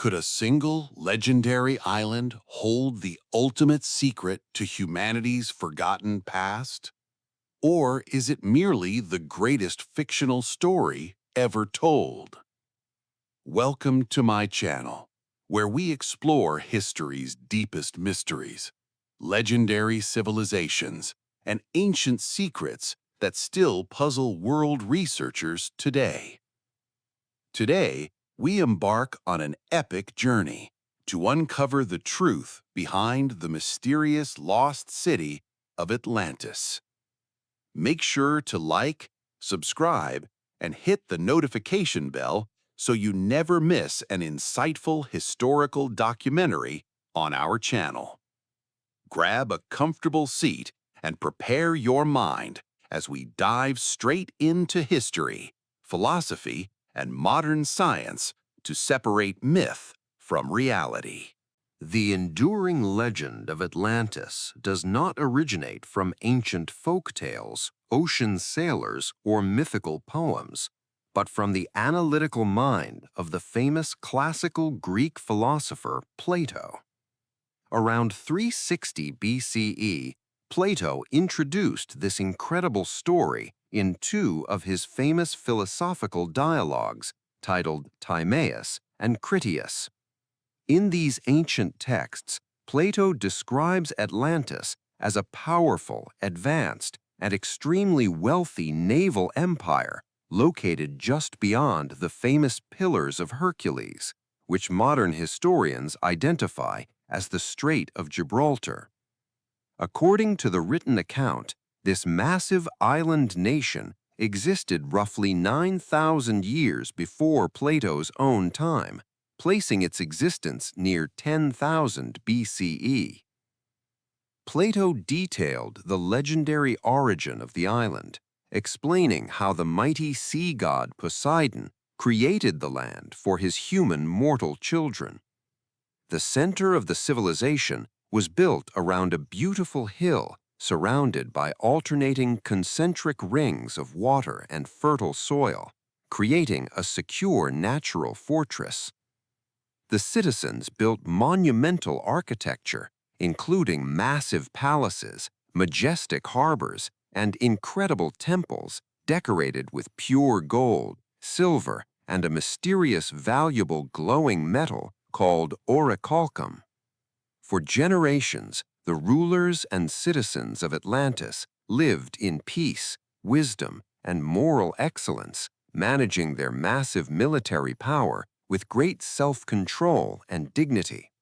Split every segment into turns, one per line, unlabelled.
Could a single legendary island hold the ultimate secret to humanity's forgotten past? Or is it merely the greatest fictional story ever told? Welcome to my channel, where we explore history's deepest mysteries, legendary civilizations, and ancient secrets that still puzzle world researchers today. Today, we embark on an epic journey to uncover the truth behind the mysterious lost city of Atlantis. Make sure to like, subscribe, and hit the notification bell so you never miss an insightful historical documentary on our channel. Grab a comfortable seat and prepare your mind as we dive straight into history, philosophy, and modern science to separate myth from reality.
The enduring legend of Atlantis does not originate from ancient folk tales, ocean sailors, or mythical poems, but from the analytical mind of the famous classical Greek philosopher Plato. Around 360 BCE, Plato introduced this incredible story in two of his famous philosophical dialogues titled Timaeus and Critias. In these ancient texts, Plato describes Atlantis as a powerful, advanced, and extremely wealthy naval empire located just beyond the famous Pillars of Hercules, which modern historians identify as the Strait of Gibraltar. According to the written account, this massive island nation existed roughly 9,000 years before Plato's own time, placing its existence near 10,000 BCE. Plato detailed the legendary origin of the island, explaining how the mighty sea god Poseidon created the land for his human mortal children. The center of the civilization was built around a beautiful hill surrounded by alternating concentric rings of water and fertile soil, creating a secure natural fortress. The citizens built monumental architecture, including massive palaces, majestic harbors, and incredible temples decorated with pure gold, silver, and a mysterious valuable glowing metal called orichalcum. For generations, the rulers and citizens of Atlantis lived in peace, wisdom, and moral excellence, managing their massive military power with great self-control and dignity.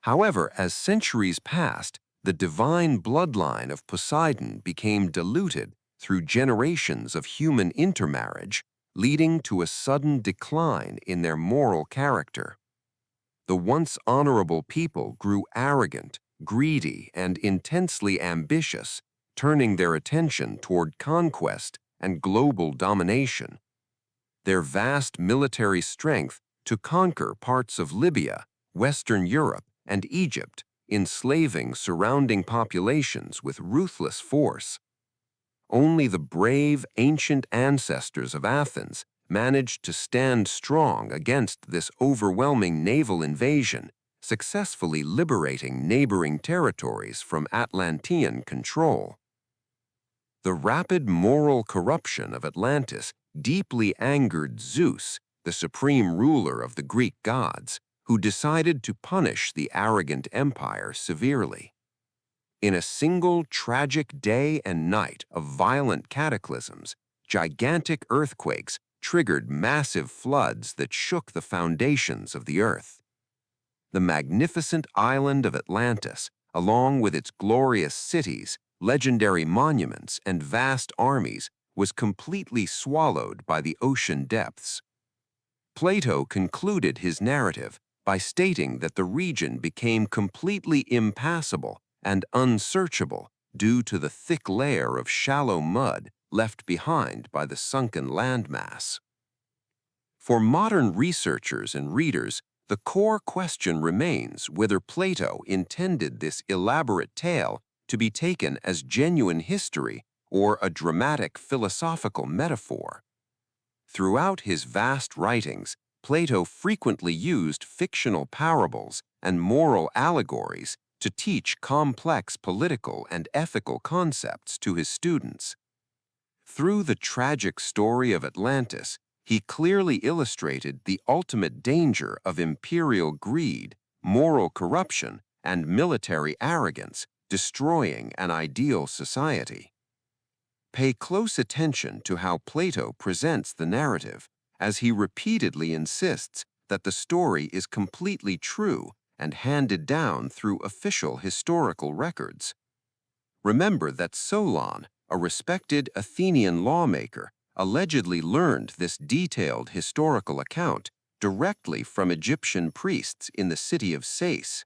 However, as centuries passed, the divine bloodline of Poseidon became diluted through generations of human intermarriage, leading to a sudden decline in their moral character. The once honorable people grew arrogant, greedy, and intensely ambitious, turning their attention toward conquest and global domination. Their vast military strength to conquer parts of Libya, Western Europe, and Egypt, enslaving surrounding populations with ruthless force. Only the brave ancient ancestors of Athens managed to stand strong against this overwhelming naval invasion, successfully liberating neighboring territories from Atlantean control. The rapid moral corruption of Atlantis deeply angered Zeus, the supreme ruler of the Greek gods, who decided to punish the arrogant empire severely. In a single tragic day and night of violent cataclysms, gigantic earthquakes triggered massive floods that shook the foundations of the earth. The magnificent island of Atlantis, along with its glorious cities, legendary monuments, and vast armies, was completely swallowed by the ocean depths. Plato concluded his narrative by stating that the region became completely impassable and unsearchable due to the thick layer of shallow mud left behind by the sunken landmass. For modern researchers and readers, the core question remains whether Plato intended this elaborate tale to be taken as genuine history or a dramatic philosophical metaphor. Throughout his vast writings, Plato frequently used fictional parables and moral allegories to teach complex political and ethical concepts to his students. Through the tragic story of Atlantis, he clearly illustrated the ultimate danger of imperial greed, moral corruption, and military arrogance, destroying an ideal society. Pay close attention to how Plato presents the narrative, as he repeatedly insists that the story is completely true and handed down through official historical records. Remember that Solon, a respected Athenian lawmaker, allegedly learned this detailed historical account directly from Egyptian priests in the city of Sais.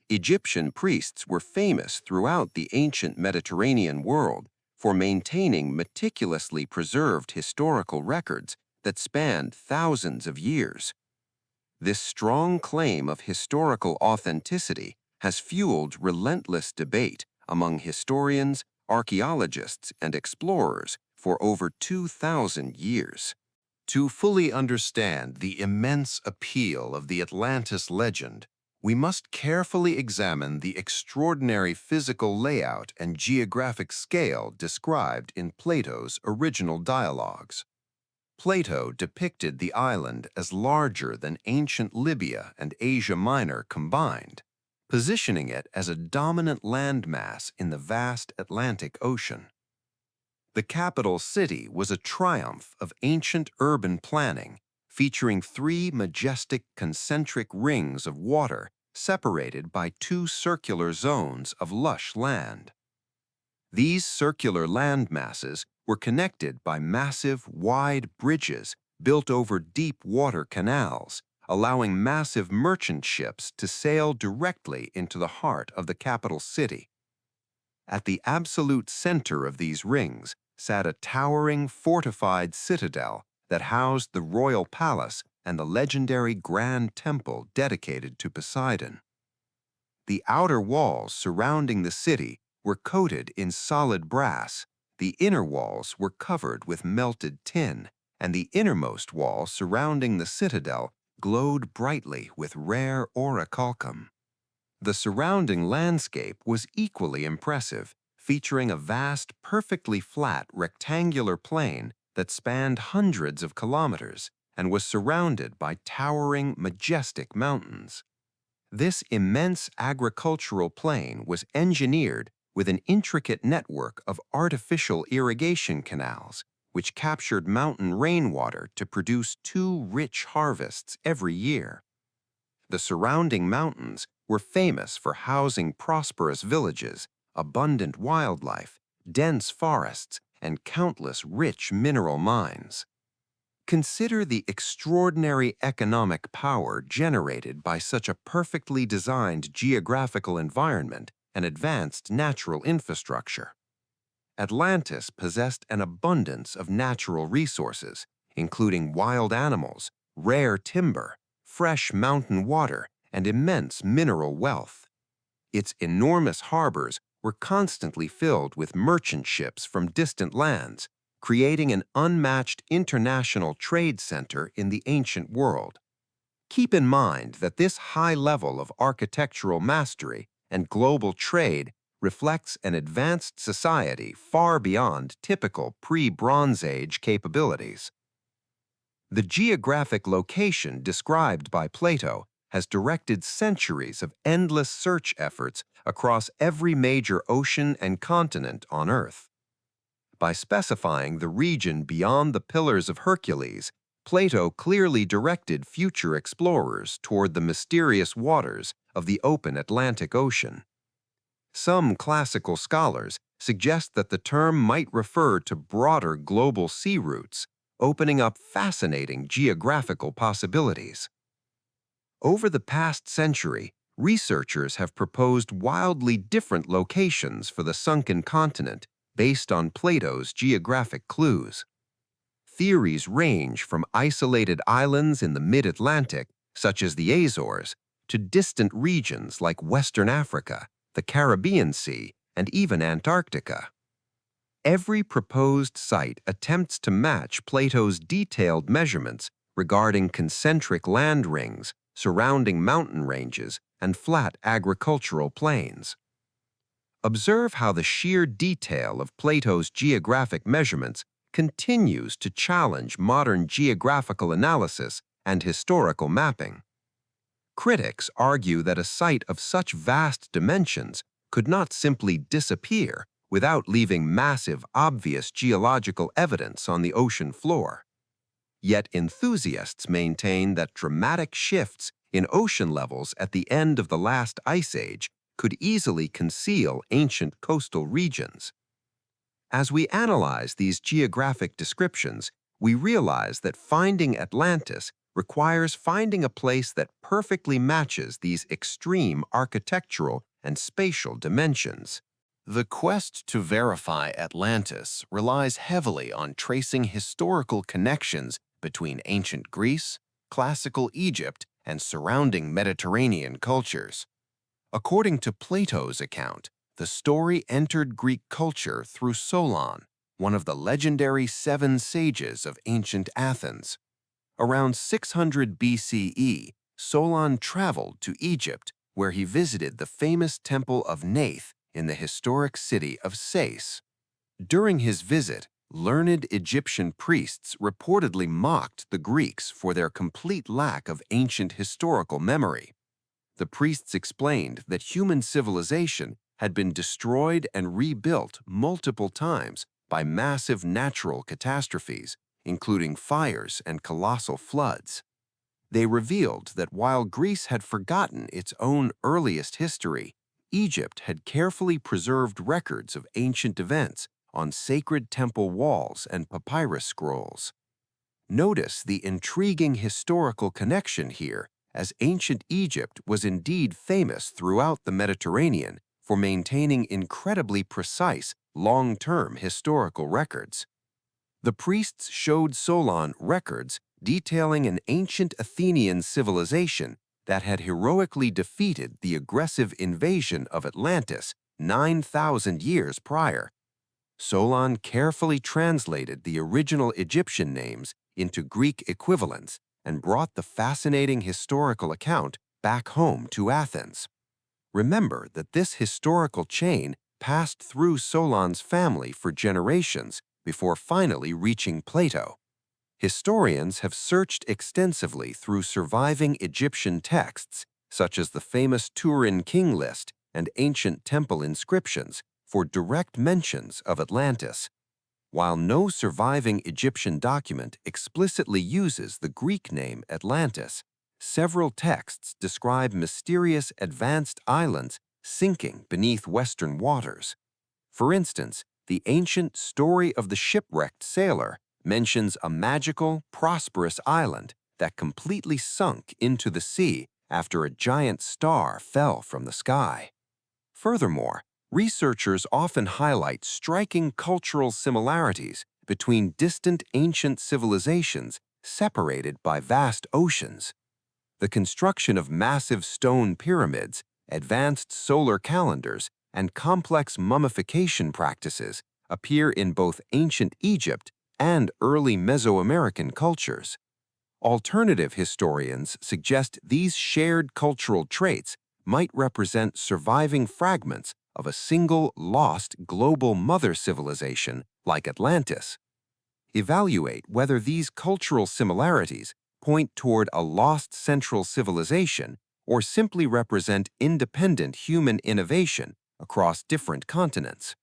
Egyptian priests were famous throughout the ancient Mediterranean world for maintaining meticulously preserved historical records that spanned thousands of years. This strong claim of historical authenticity has fueled relentless debate among historians, archaeologists, and explorers for over 2,000 years.
To fully understand the immense appeal of the Atlantis legend, we must carefully examine the extraordinary physical layout and geographic scale described in Plato's original dialogues. Plato depicted the island as larger than ancient Libya and Asia Minor combined, positioning it as a dominant landmass in the vast Atlantic Ocean. The capital city was a triumph of ancient urban planning, featuring three majestic concentric rings of water separated by two circular zones of lush land. These circular land masses were connected by massive, wide bridges built over deep water canals, allowing massive merchant ships to sail directly into the heart of the capital city. At the absolute center of these rings sat a towering, fortified citadel that housed the royal palace and the legendary Grand Temple dedicated to Poseidon. The outer walls surrounding the city were coated in solid brass, the inner walls were covered with melted tin, and the innermost wall surrounding the citadel glowed brightly with rare orichalcum. The surrounding landscape was equally impressive, featuring a vast, perfectly flat rectangular plain that spanned hundreds of kilometers and was surrounded by towering, majestic mountains. This immense agricultural plain was engineered with an intricate network of artificial irrigation canals, which captured mountain rainwater to produce two rich harvests every year. The surrounding mountains were famous for housing prosperous villages, abundant wildlife, dense forests, and countless rich mineral mines. Consider the extraordinary economic power generated by such a perfectly designed geographical environment and advanced natural infrastructure. Atlantis possessed an abundance of natural resources, including wild animals, rare timber, fresh mountain water, and immense mineral wealth. Its enormous harbors were constantly filled with merchant ships from distant lands, creating an unmatched international trade center in the ancient world. Keep in mind that this high level of architectural mastery and global trade reflects an advanced society far beyond typical pre-Bronze Age capabilities. The geographic location described by Plato has directed centuries of endless search efforts across every major ocean and continent on Earth. By specifying the region beyond the Pillars of Hercules, Plato clearly directed future explorers toward the mysterious waters of the open Atlantic Ocean. Some classical scholars suggest that the term might refer to broader global sea routes, opening up fascinating geographical possibilities. Over the past century, researchers have proposed wildly different locations for the sunken continent based on Plato's geographic clues. Theories range from isolated islands in the mid-Atlantic, such as the Azores, to distant regions like Western Africa, the Caribbean Sea, and even Antarctica. Every proposed site attempts to match Plato's detailed measurements
regarding concentric land rings surrounding mountain ranges and flat agricultural plains. Observe how the sheer detail of Plato's geographic measurements continues to challenge modern geographical analysis and historical mapping. Critics argue that a site of such vast dimensions could not simply disappear without leaving massive, obvious geological evidence on the ocean floor. Yet enthusiasts maintain that dramatic shifts in ocean levels at the end of the last ice age could easily conceal ancient coastal regions. As we analyze these geographic descriptions, we realize that finding Atlantis requires finding a place that perfectly matches these extreme architectural and spatial dimensions.
The quest to verify Atlantis relies heavily on tracing historical connections between ancient Greece, classical Egypt, and surrounding Mediterranean cultures. According to Plato's account, the story entered Greek culture through Solon, one of the legendary seven sages of ancient Athens. Around 600 BCE, Solon traveled to Egypt, where he visited the famous temple of Neith in the historic city of Sais. During his visit, learned Egyptian priests reportedly mocked the Greeks for their complete lack of ancient historical memory. The priests explained that human civilization had been destroyed and rebuilt multiple times by massive natural catastrophes, including fires and colossal floods. They revealed that while Greece had forgotten its own earliest history, Egypt had carefully preserved records of ancient events on sacred temple walls and papyrus scrolls. Notice the intriguing historical connection here, as ancient Egypt was indeed famous throughout the Mediterranean for maintaining incredibly precise, long-term historical records. The priests showed Solon records detailing an ancient Athenian civilization that had heroically defeated the aggressive invasion of Atlantis 9,000 years prior. Solon carefully translated the original Egyptian names into Greek equivalents and brought the fascinating historical account back home to Athens. Remember that this historical chain passed through Solon's family for generations before finally reaching Plato. Historians have searched extensively through surviving Egyptian texts, such as the famous Turin King List and ancient temple inscriptions, for direct mentions of Atlantis. While no surviving Egyptian document explicitly uses the Greek name Atlantis, several texts describe mysterious advanced islands sinking beneath western waters. For instance, the ancient story of the shipwrecked sailor mentions a magical, prosperous island that completely sunk into the sea after a giant star fell from the sky. Furthermore, researchers often highlight striking cultural similarities between distant ancient civilizations separated by vast oceans. The construction of massive stone pyramids, advanced solar calendars, and complex mummification practices appear in both ancient Egypt and early Mesoamerican cultures. Alternative historians suggest these shared cultural traits might represent surviving fragments of a single lost global mother civilization like Atlantis. Evaluate whether these cultural similarities point toward a lost central civilization or simply represent independent human innovation across different continents.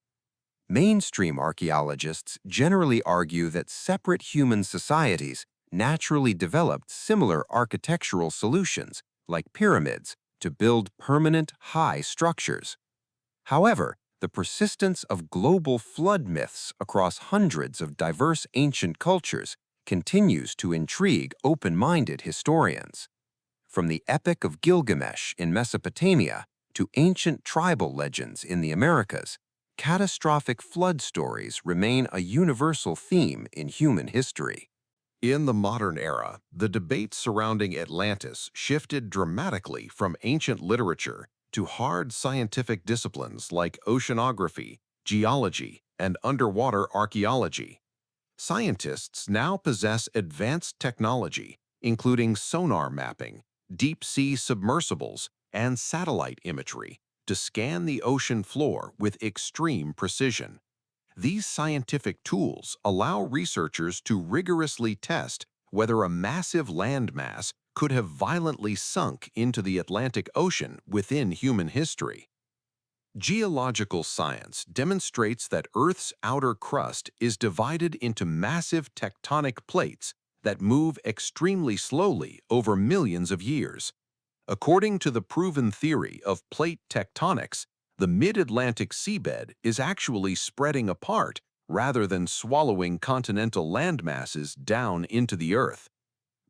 Mainstream archaeologists generally argue that separate human societies naturally developed similar architectural solutions, like pyramids, to build permanent, high structures. However, the persistence of global flood myths across hundreds of diverse ancient cultures continues to intrigue open-minded historians. From the Epic of Gilgamesh in Mesopotamia to ancient tribal legends in the Americas, catastrophic flood stories remain a universal theme in human history. In the modern era, the debate surrounding Atlantis shifted dramatically from ancient literature to hard scientific disciplines like oceanography, geology, and underwater archaeology. Scientists now possess advanced technology
including sonar mapping, deep-sea submersibles, and satellite imagery to scan the ocean floor with extreme precision. These scientific tools allow researchers to rigorously test whether a massive landmass could have violently sunk into the Atlantic Ocean within human history. Geological science demonstrates that Earth's outer crust is divided into massive tectonic plates that move extremely slowly over millions of years. According to the proven theory of plate tectonics, the mid-Atlantic seabed is actually spreading apart rather than swallowing continental landmasses down into the Earth.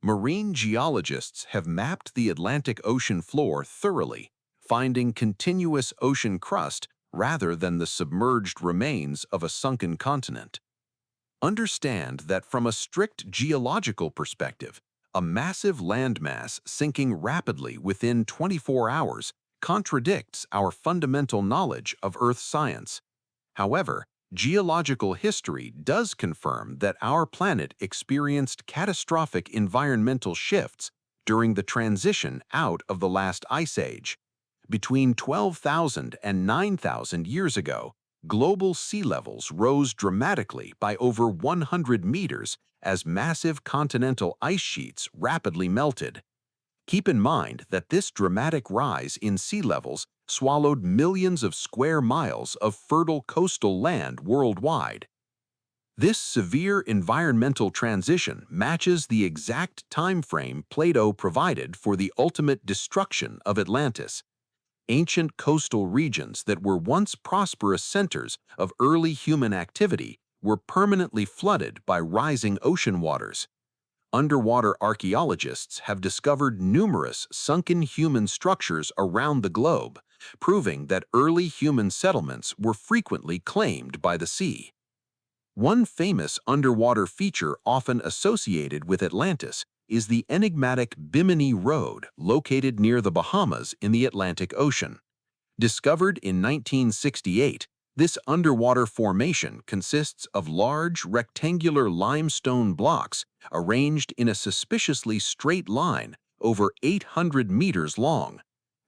Marine geologists have mapped the Atlantic Ocean floor thoroughly, finding continuous ocean crust rather than the submerged remains of a sunken continent. Understand that from a strict geological perspective, a massive landmass sinking rapidly within 24 hours contradicts our fundamental knowledge of Earth science. However, geological history does confirm that our planet experienced catastrophic environmental shifts during the transition out of the last ice age. Between 12,000 and 9,000 years ago, global sea levels rose dramatically by over 100 meters as massive continental ice sheets rapidly melted. Keep in mind that this dramatic rise in sea levels swallowed millions of square miles of fertile coastal land worldwide. This severe environmental transition matches the exact time frame Plato provided for the ultimate destruction of Atlantis. Ancient coastal regions that were once prosperous centers of early human activity were permanently flooded by rising ocean waters. Underwater archaeologists have discovered numerous sunken human structures around the globe, proving that early human settlements were frequently claimed by the sea. One famous underwater feature often associated with Atlantis is the enigmatic Bimini Road located near the Bahamas in the Atlantic Ocean. Discovered in 1968, this underwater formation consists of large rectangular limestone blocks arranged in a suspiciously straight line over 800 meters long.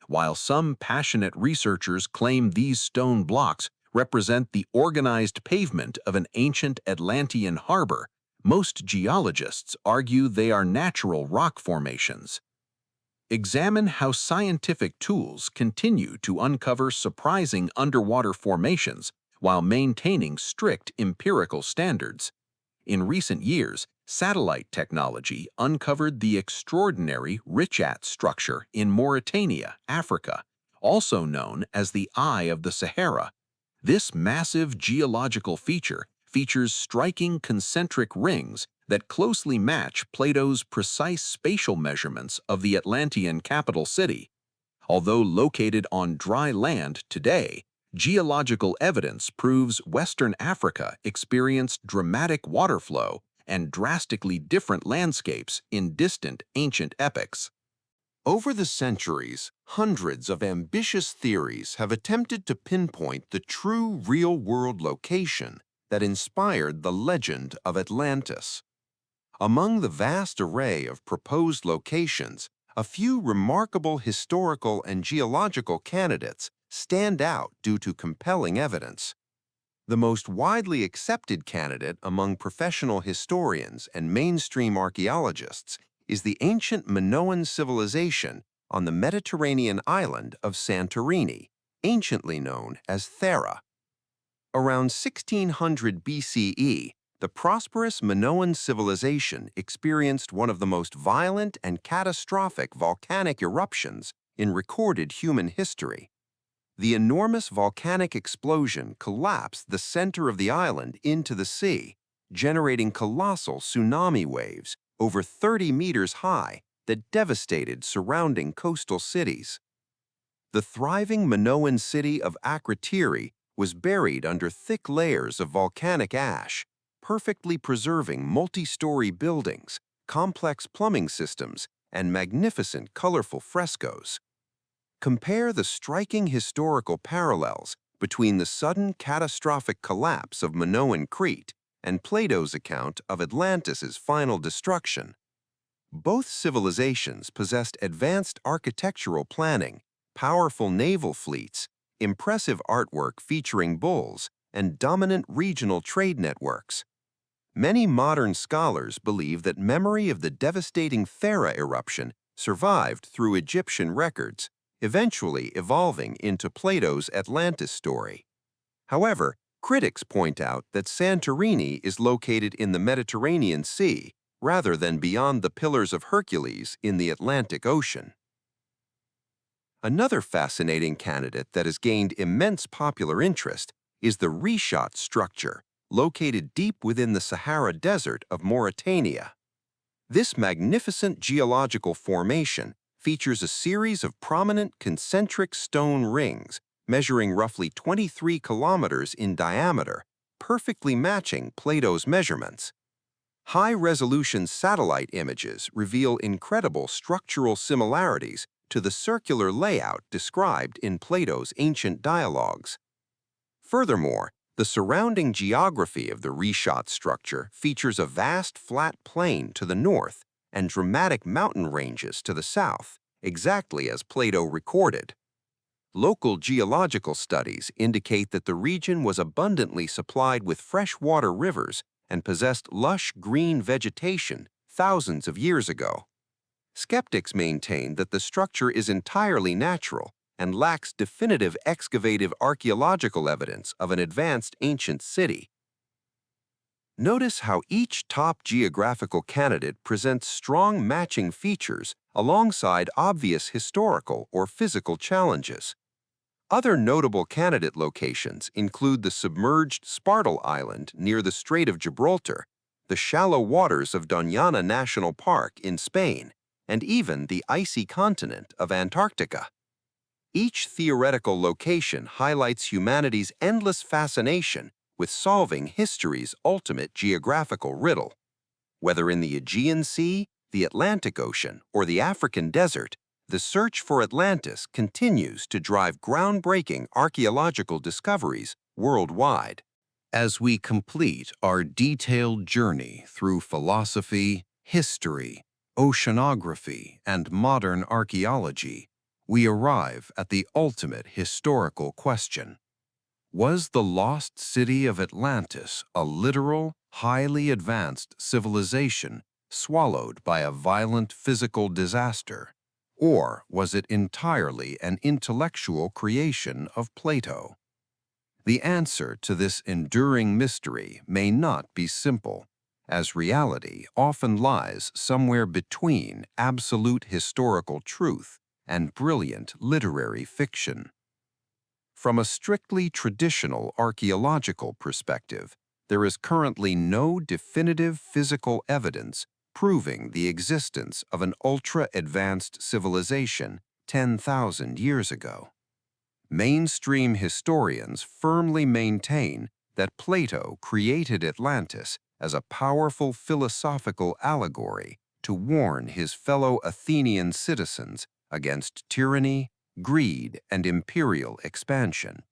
While some passionate researchers claim these stone blocks represent the organized pavement of an ancient Atlantean harbor, most geologists argue they are natural rock formations. Examine how scientific tools continue to uncover surprising underwater formations while maintaining strict empirical standards. In recent years, satellite technology uncovered the extraordinary Richat structure in Mauritania, Africa, also known as the Eye of the Sahara. This massive geological feature features striking concentric rings that closely match Plato's precise spatial measurements of the Atlantean capital city. Although located on dry land today, geological evidence proves Western Africa experienced dramatic water flow and drastically different landscapes in distant ancient epochs.
Over the centuries, hundreds of ambitious theories have attempted to pinpoint the true real-world location that inspired the legend of Atlantis. Among the vast array of proposed locations, a few remarkable historical and geological candidates stand out due to compelling evidence. The most widely accepted candidate among professional historians and mainstream archaeologists is the ancient Minoan civilization on the Mediterranean island of Santorini, anciently known as Thera. Around 1600 BCE, the prosperous Minoan civilization experienced one of the most violent and catastrophic volcanic eruptions in recorded human history. The enormous volcanic explosion collapsed the center of the island into the sea, generating colossal tsunami waves over 30 meters high that devastated surrounding coastal cities. The thriving Minoan city of Akrotiri was buried under thick layers of volcanic ash, perfectly preserving multi-story buildings, complex plumbing systems, and magnificent colorful frescoes. Compare the striking historical parallels between the sudden catastrophic collapse of Minoan Crete and Plato's account of Atlantis's final destruction. Both civilizations possessed advanced architectural planning, powerful naval fleets, impressive artwork featuring bulls, and dominant regional trade networks. Many modern scholars believe that memory of the devastating Thera eruption survived through Egyptian records, eventually evolving into Plato's Atlantis story. However, critics point out that Santorini is located in the Mediterranean Sea rather than beyond the Pillars of Hercules in the Atlantic Ocean. Another fascinating candidate that has gained immense popular interest is the Reshat structure, located deep within the Sahara Desert of Mauritania. This magnificent geological formation features a series of prominent concentric stone rings measuring roughly 23 kilometers in diameter, perfectly matching Plato's measurements. High-resolution satellite images reveal incredible structural similarities to the circular layout described in Plato's ancient dialogues. Furthermore, the surrounding geography of the Reshat structure features a vast flat plain to the north and dramatic mountain ranges to the south, exactly as Plato recorded. Local geological studies indicate that the region was abundantly supplied with freshwater rivers and possessed lush green vegetation thousands of years ago. Skeptics maintain that the structure is entirely natural and lacks definitive excavative archaeological evidence of an advanced ancient city. Notice how each top geographical candidate presents strong matching features alongside obvious historical or physical challenges. Other notable candidate locations include the submerged Spartel Island near the Strait of Gibraltar, the shallow waters of Doñana National Park in Spain, and even the icy continent of Antarctica. Each theoretical location highlights humanity's endless fascination with solving history's ultimate geographical riddle. Whether in the Aegean Sea, the Atlantic Ocean, or the African desert, the search for Atlantis continues to drive groundbreaking archaeological discoveries worldwide.
As we complete our detailed journey through philosophy, history, oceanography, and modern archaeology, we arrive at the ultimate historical question. Was the lost city of Atlantis a literal, highly advanced civilization swallowed by a violent physical disaster, or was it entirely an intellectual creation of Plato? The answer to this enduring mystery may not be simple, as reality often lies somewhere between absolute historical truth and brilliant literary fiction. From a strictly traditional archaeological perspective, there is currently no definitive physical evidence proving the existence of an ultra-advanced civilization 10,000 years ago. Mainstream historians firmly maintain that Plato created Atlantis as a powerful philosophical allegory to warn his fellow Athenian citizens against tyranny, greed, and imperial expansion.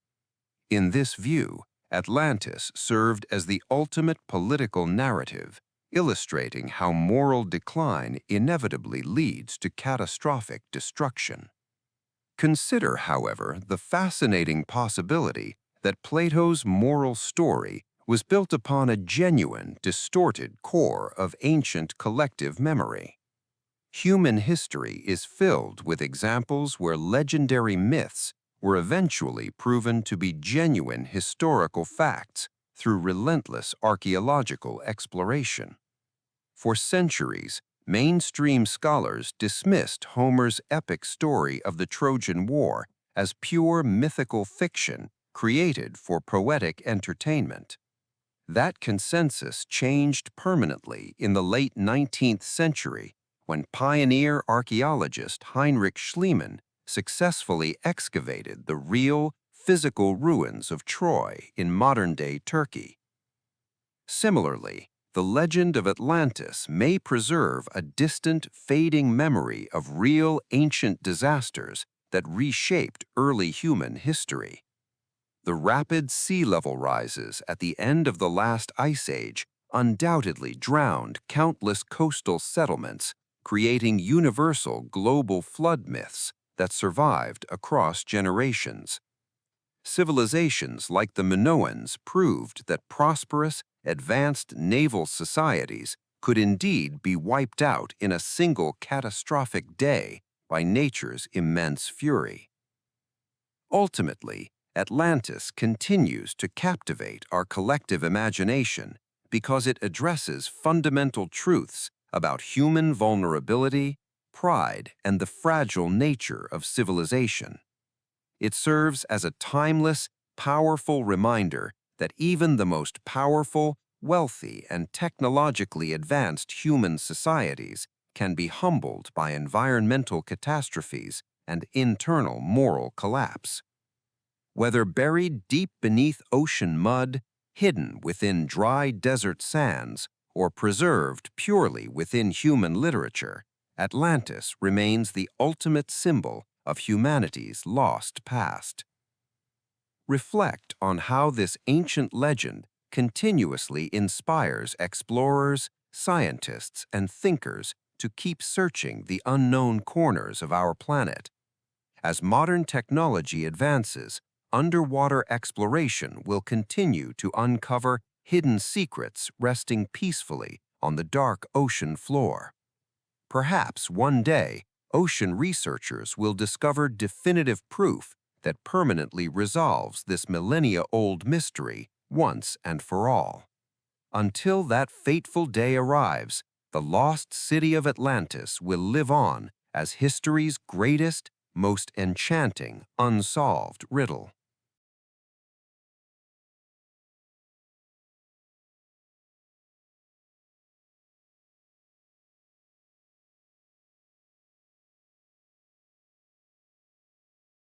In this view, Atlantis served as the ultimate political narrative, illustrating how moral decline inevitably leads to catastrophic destruction. Consider, however, the fascinating possibility that Plato's moral story was built upon a genuine, distorted core of ancient collective memory. Human history is filled with examples where legendary myths were eventually proven to be genuine historical facts through relentless archaeological exploration. For centuries, mainstream scholars dismissed Homer's epic story of the Trojan War as pure mythical fiction created for poetic entertainment. That consensus changed permanently in the late 19th century when pioneer archaeologist Heinrich Schliemann successfully excavated the real, physical ruins of Troy in modern-day Turkey. Similarly, the legend of Atlantis may preserve a distant, fading memory of real ancient disasters that reshaped early human history. The rapid sea level rises at the end of the last ice age undoubtedly drowned countless coastal settlements,
creating universal global flood myths that survived across generations. Civilizations like the Minoans proved that prosperous, advanced naval societies could indeed be wiped out in a single catastrophic day by nature's immense fury. Ultimately, Atlantis continues to captivate our collective imagination because it addresses fundamental truths about human vulnerability, pride, and the fragile nature of civilization. It serves as a timeless, powerful reminder that even the most powerful, wealthy, and technologically advanced human societies can be humbled by environmental catastrophes and internal moral collapse. Whether buried deep beneath ocean mud, hidden within dry desert sands, or preserved purely within human literature, Atlantis remains the ultimate symbol of humanity's lost past. Reflect on how this ancient legend continuously inspires explorers, scientists, and thinkers to keep searching the unknown corners of our planet. As modern technology advances, underwater exploration will continue to uncover hidden secrets resting peacefully on the dark ocean floor. Perhaps one day, ocean researchers will discover definitive proof that permanently resolves this millennia-old mystery once and for all. Until that fateful day arrives, the lost city of Atlantis will live on as history's greatest, most enchanting, unsolved riddle.